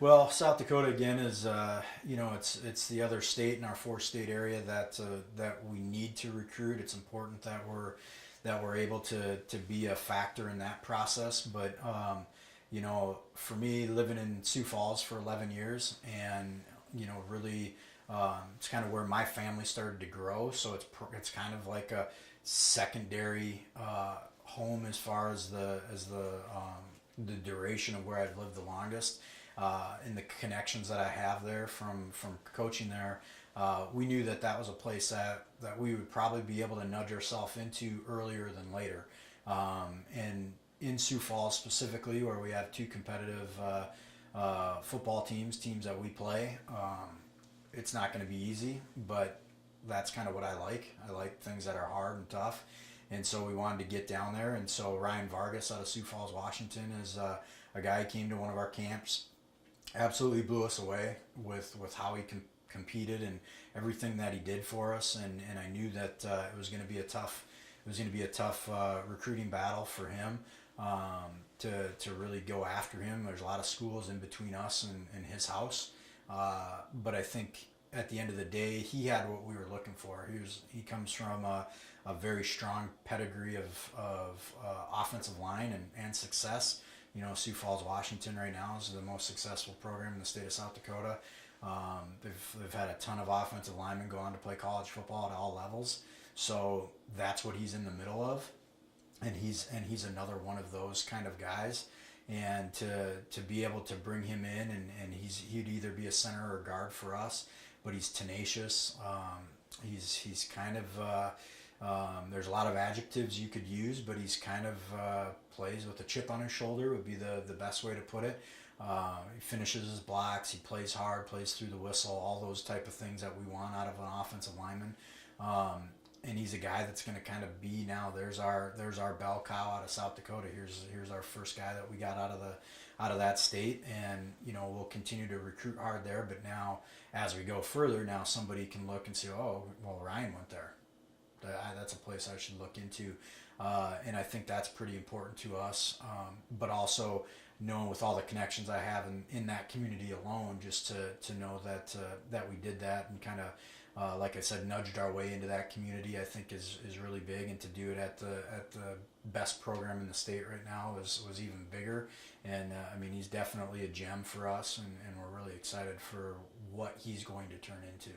Well, South Dakota again is it's the other state in our four-state area that we need to recruit. It's important that we're able to be a factor in that process. But for me, living in Sioux Falls for 11 years, and really, it's kind of where my family started to grow. So it's kind of like a secondary home as far as the duration of where I've lived the longest. And the connections that I have there from coaching there, we knew that was a place that we would probably be able to nudge ourselves into earlier than later. And in Sioux Falls specifically, where we have two competitive football teams that we play, it's not going to be easy, but that's kind of what I like. I like things that are hard and tough. And so we wanted to get down there. And so Ryan Vargas out of Sioux Falls, Washington, is a guy who came to one of our camps, absolutely blew us away with how he competed and everything that he did for us. And I knew that it was going to be a tough recruiting battle for him, to really go after him. There's a lot of schools in between us and his house, but I think at the end of the day, he had what we were looking for. He comes from a very strong pedigree of offensive line and success. Sioux Falls, Washington right now is the most successful program in the state of South Dakota. They've had a ton of offensive linemen go on to play college football at all levels. So that's what he's in the middle of, and he's another one of those kind of guys. And to be able to bring him in, and he'd either be a center or guard for us, but he's tenacious. He's kind of there's a lot of adjectives you could use, but he's kind of plays with a chip on his shoulder would be the best way to put it. He finishes his blocks, he plays hard, plays through the whistle, all those type of things that we want out of an offensive lineman. And he's a guy that's going to kind of be now. There's our bell cow out of South Dakota. Here's our first guy that we got out of that state, and we'll continue to recruit hard there. But now, as we go further, now somebody can look and say, oh, well, Ryan went there. That's a place I should look into, and I think that's pretty important to us. But also knowing with all the connections I have in that community alone, just to know that we did that and kind of, like I said, nudged our way into that community, I think is really big. And to do it at the best program in the state right now was even bigger. And he's definitely a gem for us, and we're really excited for what he's going to turn into.